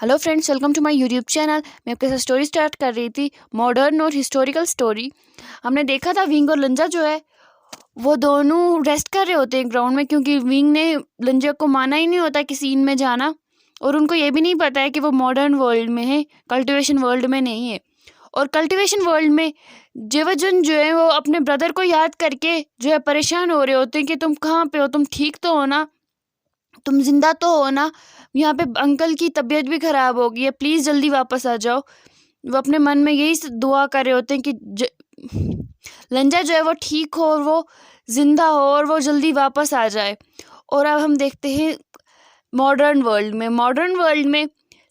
Hello friends, welcome to my YouTube channel. मैं आपके साथ स्टोरी स्टार्ट कर रही थी, मॉडर्न और हिस्टोरिकल स्टोरी। हमने देखा था विंग और लंजा जो है वो दोनों रेस्ट कर रहे होते हैं ग्राउंड में, क्योंकि विंग ने लंजा को माना ही नहीं होता कि सीन में जाना, और उनको ये भी नहीं पता है कि वो मॉडर्न वर्ल्ड में है, कल्टिवेशन वर्ल्ड में नहीं है। और कल्टिवेशन वर्ल्ड में जेवजन जो है वो अपने ब्रदर को याद करके जो है परेशान हो रहे होते हैं कि तुम कहाँ पे हो, तुम ठीक तो हो ना, तुम जिंदा तो हो ना, यहाँ पे अंकल की तबीयत भी खराब हो गई है, प्लीज जल्दी वापस आ जाओ। वो अपने मन में यही दुआ कर रहे होते हैं कि लंजा जो है वो ठीक हो और वो जिंदा हो और वो जल्दी वापस आ जाए। और अब हम देखते हैं मॉडर्न वर्ल्ड में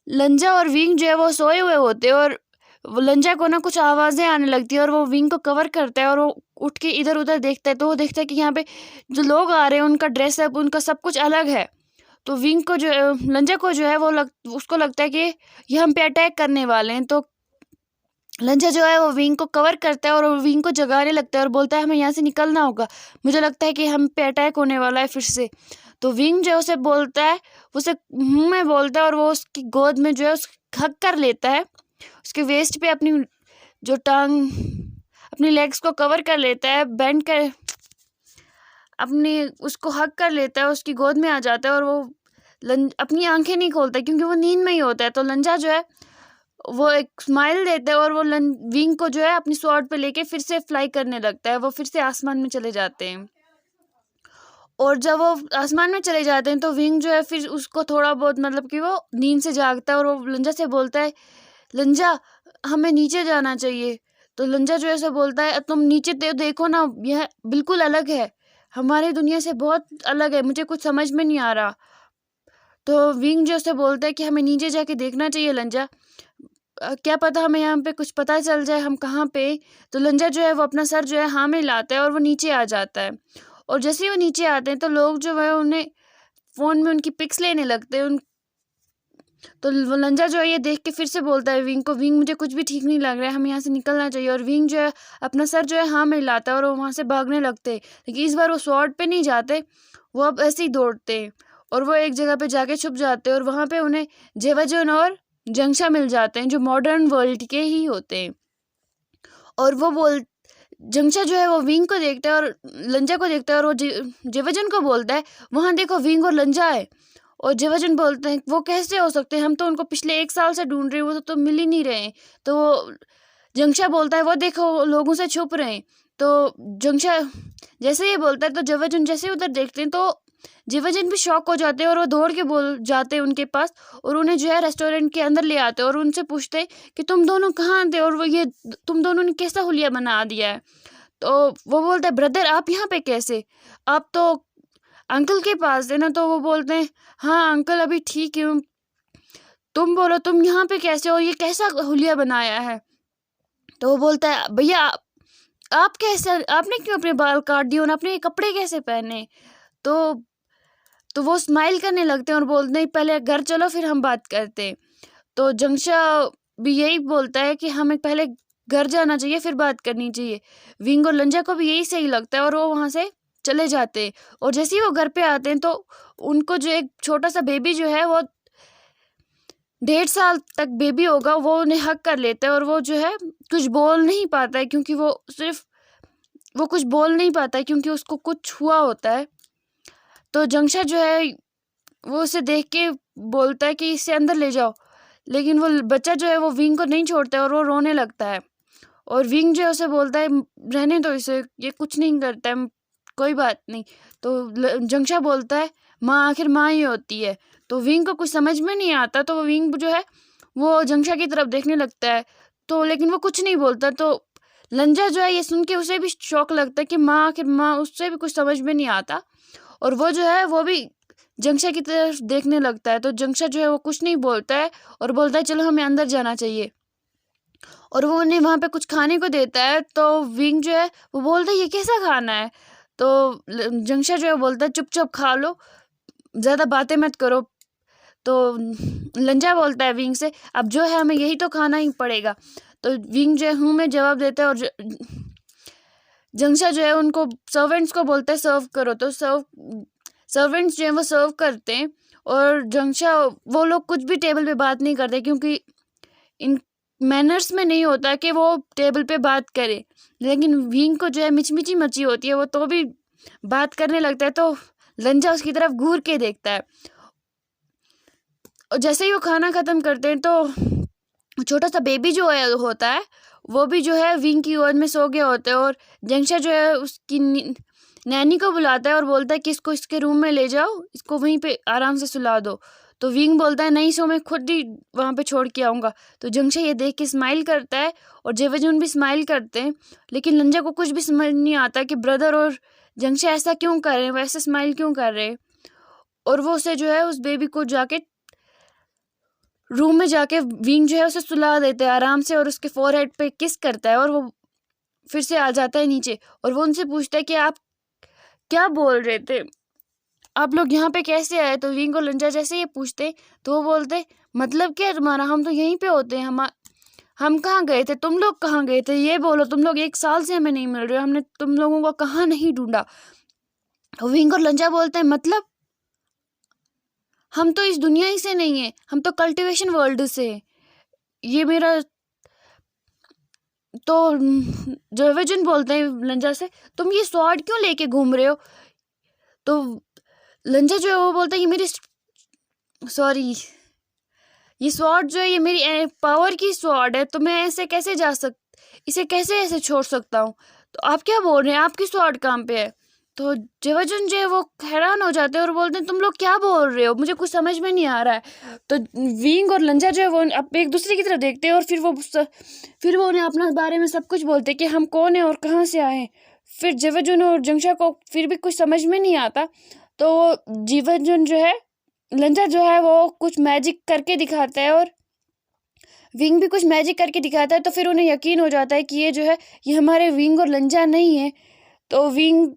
लंजा और विंग जो है वो सोए हुए होते हैं, और वो लंजा को ना कुछ आवाज़ें आने लगती है और वो विंग को कवर करता है और वो उठ के इधर उधर देखता है, तो वो देखता है कि यहाँ पे जो लोग आ रहे हैं उनका ड्रेसअप, उनका सब कुछ अलग है। तो विंग को जो लंजा को जो है उसको लगता है कि ये हम पे अटैक करने वाले हैं। तो लंजा जो है वो विंग को कवर करता है और वो विंग को जगाने लगता है और बोलता है हमें यहाँ से निकलना होगा, मुझे लगता है कि हम पे अटैक होने वाला है फिर से। तो विंग जो है उसे बोलता है, उसे मुंह में बोलता है और वो उसकी गोद में जो है उस हक कर लेता है, उसके वेस्ट पे अपनी जो टांग अपनी लेग्स को कवर कर लेता है, बेंड कर अपनी उसको हक कर लेता है, उसकी गोद में आ जाता है और वो अपनी आंखें नहीं खोलता क्योंकि वो नींद में ही होता है। तो लंजा जो है वो एक स्माइल देता है और वो विंग को जो है अपनी स्वॉर्ड पे लेके फिर से फ्लाई करने लगता है, वो फिर से आसमान में चले जाते हैं। और जब वो आसमान में चले जाते हैं तो विंग जो है फिर उसको थोड़ा बहुत मतलब कि वो नींद से जागता है और वो लंजा से बोलता है, लंजा हमें नीचे जाना चाहिए। तो लंजा जो है ऐसे बोलता है, तुम नीचे देखो ना, यह बिल्कुल अलग है, हमारी दुनिया से बहुत अलग है, मुझे कुछ समझ में नहीं आ रहा। तो विंग जो से बोलता है कि हमें नीचे जाके देखना चाहिए लंजा, क्या पता हमें यहाँ पे कुछ पता चल जाए हम कहाँ पे। तो लंजा जो है वो अपना सर जो है हाँ में लाता है और वो नीचे आ जाता है। और जैसे ही वो नीचे आते हैं तो लोग जो है उन्हें फ़ोन में उनकी पिक्स लेने लगते हैं। तो वो लंजा जो है ये देख के फिर से बोलता है विंग को, विंग मुझे कुछ भी ठीक नहीं लग रहा है, हमें यहाँ से निकलना चाहिए। और विंग जो है अपना सर जो है हाँ में लाता है और वो वहाँ से भागने लगते हैं, लेकिन इस बार वो स्वॉर्ड पे नहीं जाते, वो अब ऐसे ही दौड़ते हैं और वो एक जगह पे जाके छुप जाते हैं। और वहाँ पे उन्हें जेवाजन और जंगशा मिल जाते हैं जो मॉडर्न वर्ल्ड के ही होते हैं। और जंगशा जो है वो विंग को देखता है और लंजा को देखता है और वो जेवाजन को बोलता है, वहाँ देखो विंग और लंजा है। और जेवाजन बोलते हैं वो कैसे हो सकते हैं, हम तो उनको पिछले 1 साल से ढूंढ रहे हैं, वो तो मिल ही नहीं रहे हैं। तो जंगशा बोलता है वो देखो लोगों से छुप रहे हैं। तो जंगशा जैसे ये बोलता है तो जेवाजन जैसे उधर देखते हैं तो जेवाजन भी शॉक हो जाते हैं और वो दौड़ के बोल जाते हैं उनके पास और उन्हें जो है रेस्टोरेंट के अंदर ले आते हैं और उनसे पूछते हैं कि तुम दोनों कहाँ थे और वो ये तुम दोनों ने कैसा हुलिया बना दिया है। तो वो बोलता है ब्रदर आप यहाँ पे कैसे, आप तो अंकल के पास है ना। तो वो बोलते हैं हाँ अंकल अभी ठीक है, तुम बोलो तुम यहाँ पे कैसे हो, ये कैसा हुलिया बनाया है। तो वो बोलता है भैया आप कैसे, आपने क्यों अपने बाल काट दिए और अपने कपड़े कैसे पहने। तो वो स्माइल करने लगते हैं और बोलते हैं पहले घर चलो फिर हम बात करते हैं। तो जंगशा भी यही बोलता है कि हमें पहले घर जाना चाहिए फिर बात करनी चाहिए। विंग और लंजा को भी यही सही लगता है और वो वहाँ से चले जाते हैं। और जैसे ही वो घर पे आते हैं तो उनको जो एक छोटा सा बेबी जो है वो 1.5 साल तक बेबी होगा, वो उन्हें हक कर लेता है और वो जो है कुछ बोल नहीं पाता है क्योंकि वो कुछ बोल नहीं पाता है क्योंकि उसको कुछ हुआ होता है। तो जंगशा जो है वो उसे देख के बोलता है कि इसे अंदर ले जाओ, लेकिन वो बच्चा जो है वो विंग को नहीं छोड़ता है और वो रोने लगता है। और विंग जो है उसे बोलता है रहने दो इसे, ये कुछ नहीं करता है, कोई बात नहीं। तो जंगशा बोलता है माँ आखिर माँ ही होती है। तो विंग को कुछ समझ में नहीं आता, तो वो विंग जो है वो जंगशा की तरफ देखने लगता है, तो लेकिन वो कुछ नहीं बोलता। तो लंजा जो है ये सुन के उसे भी शौक लगता है कि माँ आखिर माँ, उससे भी कुछ समझ में नहीं आता और वो जो है वो भी जंगशा की तरफ देखने लगता है। तो जंगशा जो है वो कुछ नहीं बोलता है और बोलता है चलो हमें अंदर जाना चाहिए। और वो उन्हें वहाँ पे कुछ खाने को देता है। तो विंग जो है वो बोलता है ये कैसा खाना है। तो जंगशा जो है बोलता है चुपचाप खा लो, ज़्यादा बातें मत करो। तो लंजा बोलता है विंग से अब जो है हमें यही तो खाना ही पड़ेगा। तो विंग जो है हूँ में जवाब देता है और जंगशा जो है उनको सर्वेंट्स को बोलता है सर्व करो। तो सर्वेंट्स जो है वो सर्व करते हैं और जंक्षा वो लोग कुछ भी टेबल पे बात नहीं करते, क्योंकि इन मैनर्स में नहीं होता कि वो टेबल पे बात करे। लेकिन विंग को जो है मिचमिची मची होती है, वो तो भी बात करने लगता है। तो लंजा उसकी तरफ घूर के देखता है, और जैसे ही वो खाना ख़त्म करते हैं तो छोटा सा बेबी जो है होता है वो भी जो है विंग की गोद में सो गया होता है। और जंक्षा जो है उसकी नैनी को बुलाता है और बोलता है कि इसको इसके रूम में ले जाओ, इसको वहीं पे आराम से सुला दो। तो विंग बोलता है नहीं, सो मैं खुद ही वहाँ पे छोड़ के आऊँगा। तो जंक्षा ये देख के स्माइल करता है और जेवजुन भी स्माइल करते हैं, लेकिन लंजा को कुछ भी समझ नहीं आता कि ब्रदर और जंक्षा ऐसा क्यों कर रहे हैं, वैसे स्माइल क्यों कर रहे हैं। और वो उसे जो है उस बेबी को जाके रूम में जाके विंग जो है उसे सुला देते हैं आराम से, और उसके फोरहेड पे किस करता है और वो फिर से आ जाता है नीचे। और वो उनसे पूछता है कि आप क्या बोल रहे थे, आप लोग यहाँ पे कैसे आए। तो विंग और लंजा जैसे ये पूछते तो वो बोलते मतलब क्या तुम्हारा, हम तो यहीं पे होते हैं, हम कहाँ गए थे, तुम लोग कहाँ गए थे, ये बोलो, तुम लोग 1 साल से हमें नहीं मिल रहे हो, हमने तुम लोगों को कहाँ नहीं ढूंढा। विंग और लंजा बोलते हैं मतलब हम तो इस दुनिया ही से नहीं है, हम तो कल्टीवेशन वर्ल्ड से है, ये मेरा। तो जेवजुन बोलते हैं लंजा से तुम ये स्वॉर्ड क्यों लेके घूम रहे हो। तो लंजा जो है वो बोलता है ये मेरी सॉरी ये स्वॉर्ड जो है ये मेरी पावर की स्वॉर्ड है, तो मैं ऐसे कैसे इसे कैसे ऐसे छोड़ सकता हूँ। तो आप क्या बोल रहे हैं, आपकी स्वॉर्ड कहाँ पे है। तो जेवजुन जो है वो हैरान हो जाते हैं और बोलते हैं तुम लोग क्या बोल रहे हो, मुझे कुछ समझ में नहीं आ रहा है। तो विंग और लंजा जो है वो अब एक दूसरे की तरफ देखते हैं और फिर वो उन्हें अपना बारे में सब कुछ बोलते हैं कि हम कौन है और कहाँ से आए हैं। फिर जेवजुन और जंक्षा को फिर भी कुछ समझ में नहीं आता, तो जेवजुन जो है लंजा जो है वो कुछ मैजिक करके दिखाता है और विंग भी कुछ मैजिक करके दिखाता है। तो फिर उन्हें यकीन हो जाता है कि ये जो है ये हमारे विंग और लंजा नहीं है। तो विंग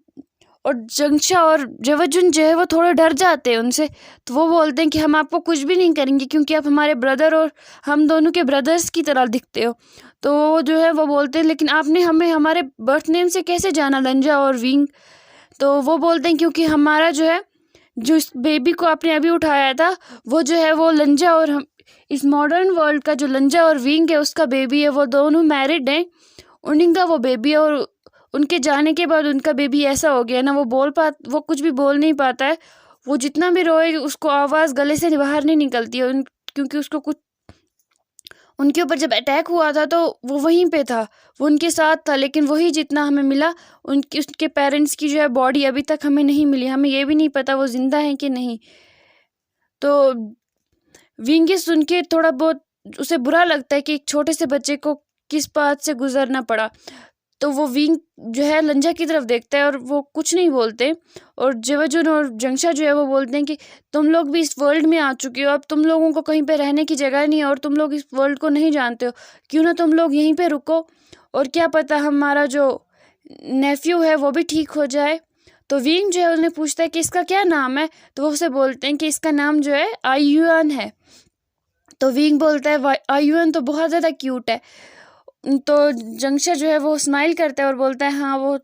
और जंक्षा और जेवजुन जो है वो थोड़े डर जाते हैं उनसे। तो वो बोलते हैं कि हम आपको कुछ भी नहीं करेंगे, क्योंकि आप हमारे ब्रदर और हम दोनों के ब्रदर्स की तरह दिखते हो। तो वो जो है वो बोलते हैं लेकिन आपने हमें हमारे बर्थ नेम से कैसे जाना, लंजा और विंग। तो वो बोलते हैं क्योंकि हमारा जो है जो इस बेबी को आपने अभी उठाया था वो जो है वो लंजा और हम इस मॉडर्न वर्ल्ड का जो लंजा और विंग है उसका बेबी है, वो दोनों मैरिड हैं, उन्हीं का वो बेबी है। और उनके जाने के बाद उनका बेबी ऐसा हो गया ना, वो कुछ भी बोल नहीं पाता है, वो जितना भी रोए उसको आवाज़ गले से बाहर नहीं निकलती है, क्योंकि उसको कुछ उनके ऊपर जब अटैक हुआ था तो वो वहीं पे था, वो उनके साथ था। लेकिन वही जितना हमें मिला, उसके पेरेंट्स की जो है बॉडी अभी तक हमें नहीं मिली, हमें ये भी नहीं पता वो जिंदा है कि नहीं। तो विंग ये सुन के थोड़ा बहुत उसे बुरा लगता है कि एक छोटे से बच्चे को किस बात से गुजरना पड़ा। तो वो विंग जो है लंजा की तरफ देखता है और वो कुछ नहीं बोलते। और जेवजुन और जंक्षा जो है वो बोलते हैं कि तुम लोग भी इस वर्ल्ड में आ चुके हो, अब तुम लोगों को कहीं पे रहने की जगह नहीं है और तुम लोग इस वर्ल्ड को नहीं जानते हो, क्यों ना तुम लोग यहीं पे रुको, और क्या पता हमारा जो नेफ्यू है वो भी ठीक हो जाए। तो विंग जो है उन्हें पूछता है कि इसका क्या नाम है। तो वो उसे बोलते हैं कि इसका नाम जो है आयुआन है। तो विंग बोलता है आयुआन तो बहुत ज़्यादा क्यूट है। तो जंक्षा जो है वो स्माइल करता है और बोलता है हाँ वो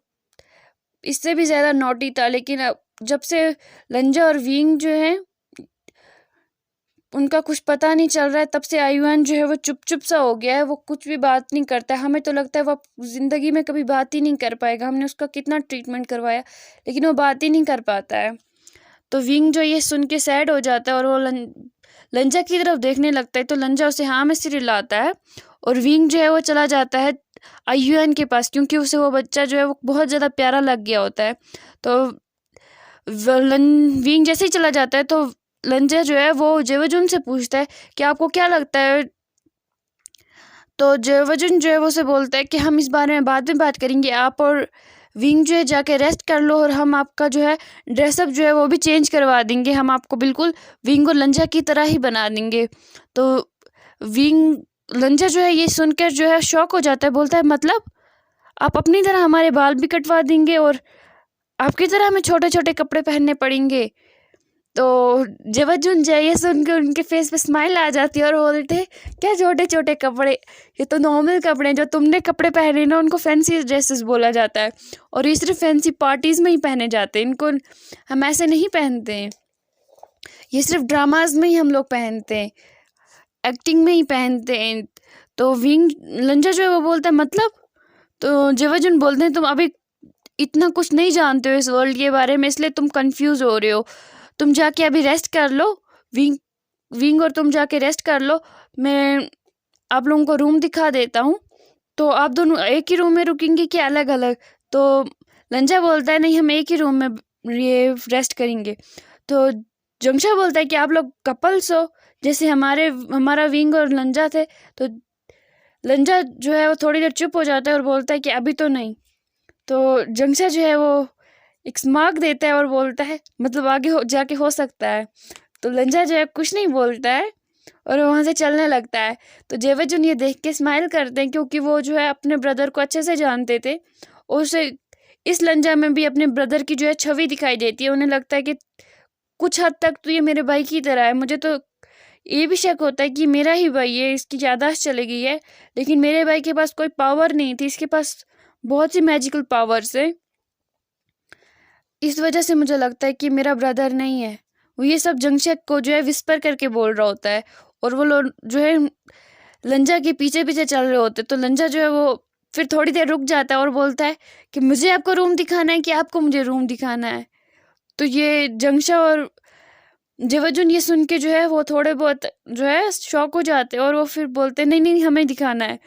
इससे भी ज़्यादा नॉटी था, लेकिन अब जब से लंजा और विंग जो है उनका कुछ पता नहीं चल रहा है, तब से आयुआन जो है वो चुप सा हो गया है, वो कुछ भी बात नहीं करता है। हमें तो लगता है वो ज़िंदगी में कभी बात ही नहीं कर पाएगा, हमने उसका कितना ट्रीटमेंट करवाया लेकिन वो बात ही नहीं कर पाता है। तो विंग जो ये सुन के सैड हो जाता है और वो लंजा की तरफ देखने लगता है। तो लंजा उसे हाँ में सिर हिलाता है और विंग जो है वो चला जाता है आयुआन के पास, क्योंकि उसे वो बच्चा जो है वो बहुत ज़्यादा प्यारा लग गया होता है। तो विंग जैसे ही चला जाता है तो लंजा जो है वो जेवजुन से पूछता है कि आपको क्या लगता है। तो जेवजुन जो है वो उसे बोलता है कि हम इस बारे में बाद में बात करेंगे, आप और विंग जो है जाके रेस्ट कर लो और हम आपका जो है ड्रेसअप जो है वो भी चेंज करवा देंगे, हम आपको बिल्कुल विंग और लंजा की तरह ही बना देंगे। तो लंजा जो है ये सुनकर जो है शॉक हो जाता है, बोलता है मतलब आप अपनी तरह हमारे बाल भी कटवा देंगे और आपकी तरह हमें छोटे छोटे कपड़े पहनने पड़ेंगे। तो जेवजुन जो है ये सुनकर उनके फेस पे स्माइल आ जाती है और बोलते हैं क्या छोटे छोटे कपड़े, ये तो नॉर्मल कपड़े हैं, जो तुमने कपड़े पहने ना उनको फैंसी ड्रेसेस बोला जाता है और ये सिर्फ फैंसी पार्टीज़ में ही पहने जाते हैं, इनको हम ऐसे नहीं पहनते हैं। ये सिर्फ ड्रामाज में ही हम लोग पहनते हैं, एक्टिंग में ही पहनते हैं। तो विंग लंजा जो है वो बोलता है मतलब, तो जेवाजुन बोलते हैं तुम अभी इतना कुछ नहीं जानते हो इस वर्ल्ड के बारे में, इसलिए तुम कंफ्यूज हो रहे हो। तुम जाके अभी रेस्ट कर लो, विंग विंग और तुम जाके रेस्ट कर लो, मैं आप लोगों को रूम दिखा देता हूँ। तो आप दोनों एक ही रूम में रुकेंगे कि अलग अलग? तो लंजा बोलता है नहीं, हम एक ही रूम में ये रेस्ट करेंगे। तो जंगशा बोलता है कि आप लोग कपल्स हो, जैसे हमारा विंग और लंजा थे। तो लंजा जो है वो थोड़ी देर चुप हो जाता है और बोलता है कि अभी तो नहीं। तो जंगशा जो है वो एक स्मार्क देता है और बोलता है मतलब आगे जाके हो सकता है। तो लंजा जो है कुछ नहीं बोलता है और वहाँ से चलने लगता है। तो जेवजुन ये देख के स्माइल करते हैं, क्योंकि वो जो है अपने ब्रदर को अच्छे से जानते थे। और उसे इस लंजा में भी अपने ब्रदर की जो है छवि दिखाई देती है। उन्हें लगता है कि कुछ हद तक तो ये मेरे भाई की तरह है। मुझे तो ये भी शक होता है कि मेरा ही भाई है, इसकी याददाश्त चली गई है, लेकिन मेरे भाई के पास कोई पावर नहीं थी, इसके पास बहुत सी मैजिकल पावर्स है। इस वजह से मुझे लगता है कि मेरा ब्रदर नहीं है। वो ये सब जंगशक को जो है विस्पर करके बोल रहा होता है, और वो लोग जो है लंजा के पीछे पीछे चल रहे होते। तो लंजा जो है वो फिर थोड़ी देर रुक जाता है और बोलता है कि मुझे आपको रूम दिखाना है कि आपको मुझे रूम दिखाना है। तो ये जंगशा और जेवजुन ये सुन के जो है वो थोड़े बहुत जो है शॉक हो जाते हैं, और वो फिर बोलते हैं नहीं नहीं हमें दिखाना है।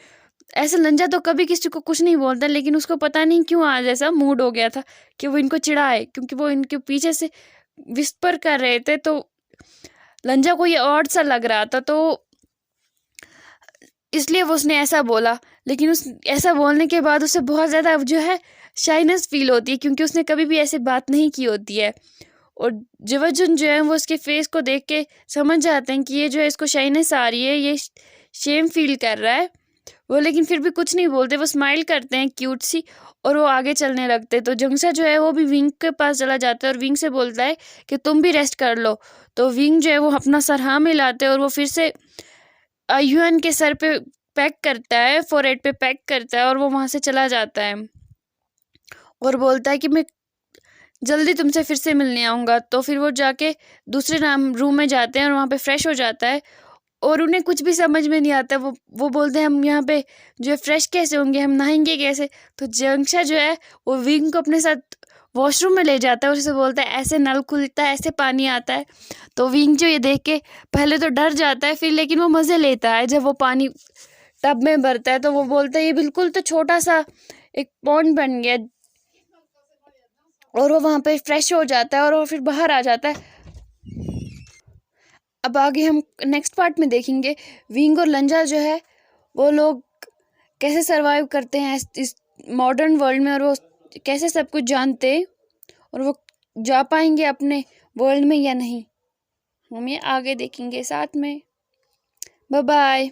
ऐसे लंजा तो कभी किसी को कुछ नहीं बोलता, लेकिन उसको पता नहीं क्यों आज ऐसा मूड हो गया था कि वो इनको चिढ़ाए, क्योंकि वो इनके पीछे से विस्पर कर रहे थे। तो लंजा को ये ऑड सा लग रहा था, तो इसलिए वो उसने ऐसा बोला। लेकिन उस ऐसा बोलने के बाद उसे बहुत ज़्यादा जो है शाइनेस फील होती है, क्योंकि उसने कभी भी ऐसी बात नहीं की होती है। और जेवजुन जो है वो उसके फेस को देख के समझ जाते हैं कि ये जो है इसको शाइनेस आ रही है, ये शेम फील कर रहा है वो। लेकिन फिर भी कुछ नहीं बोलते, वो स्माइल करते हैं क्यूट सी, और वो आगे चलने लगते हैं। तो जंगशा जो है वो भी विंग के पास चला जाता है और विंग से बोलता है कि तुम भी रेस्ट कर लो। तो विंग जो है वो अपना सर हाँ मिलाते हैं, और वो फिर से यूएन के सर पे पैक करता है, फोरहेड पे पैक करता है, और वो वहाँ से चला जाता है और बोलता है कि मैं जल्दी तुमसे फिर से मिलने आऊँगा। तो फिर वो जाके दूसरे रूम में जाते हैं और वहाँ पे फ्रेश हो जाता है, और उन्हें कुछ भी समझ में नहीं आता। वो बोलते हैं हम यहाँ पे जो है फ्रेश कैसे होंगे, हम नहाएंगे कैसे? तो जंगशा जो है वो विंग को अपने साथ वॉशरूम में ले जाता है और उसे बोलता है ऐसे नल खुलता है, ऐसे पानी आता है। तो विंग जो ये देख के पहले तो डर जाता है, फिर लेकिन वो मज़े लेता है जब वो पानी टब में भरता है। तो वो बोलता है ये बिल्कुल तो छोटा सा एक पॉन्ड बन गया, और वो वहाँ पे फ्रेश हो जाता है और वो फिर बाहर आ जाता है। अब आगे हम नेक्स्ट पार्ट में देखेंगे विंग और लंजा जो है वो लोग कैसे सरवाइव करते हैं इस मॉडर्न वर्ल्ड में, और वो कैसे सब कुछ जानते हैं, और वो जा पाएंगे अपने वर्ल्ड में या नहीं, हम ये आगे देखेंगे साथ में। Bye bye.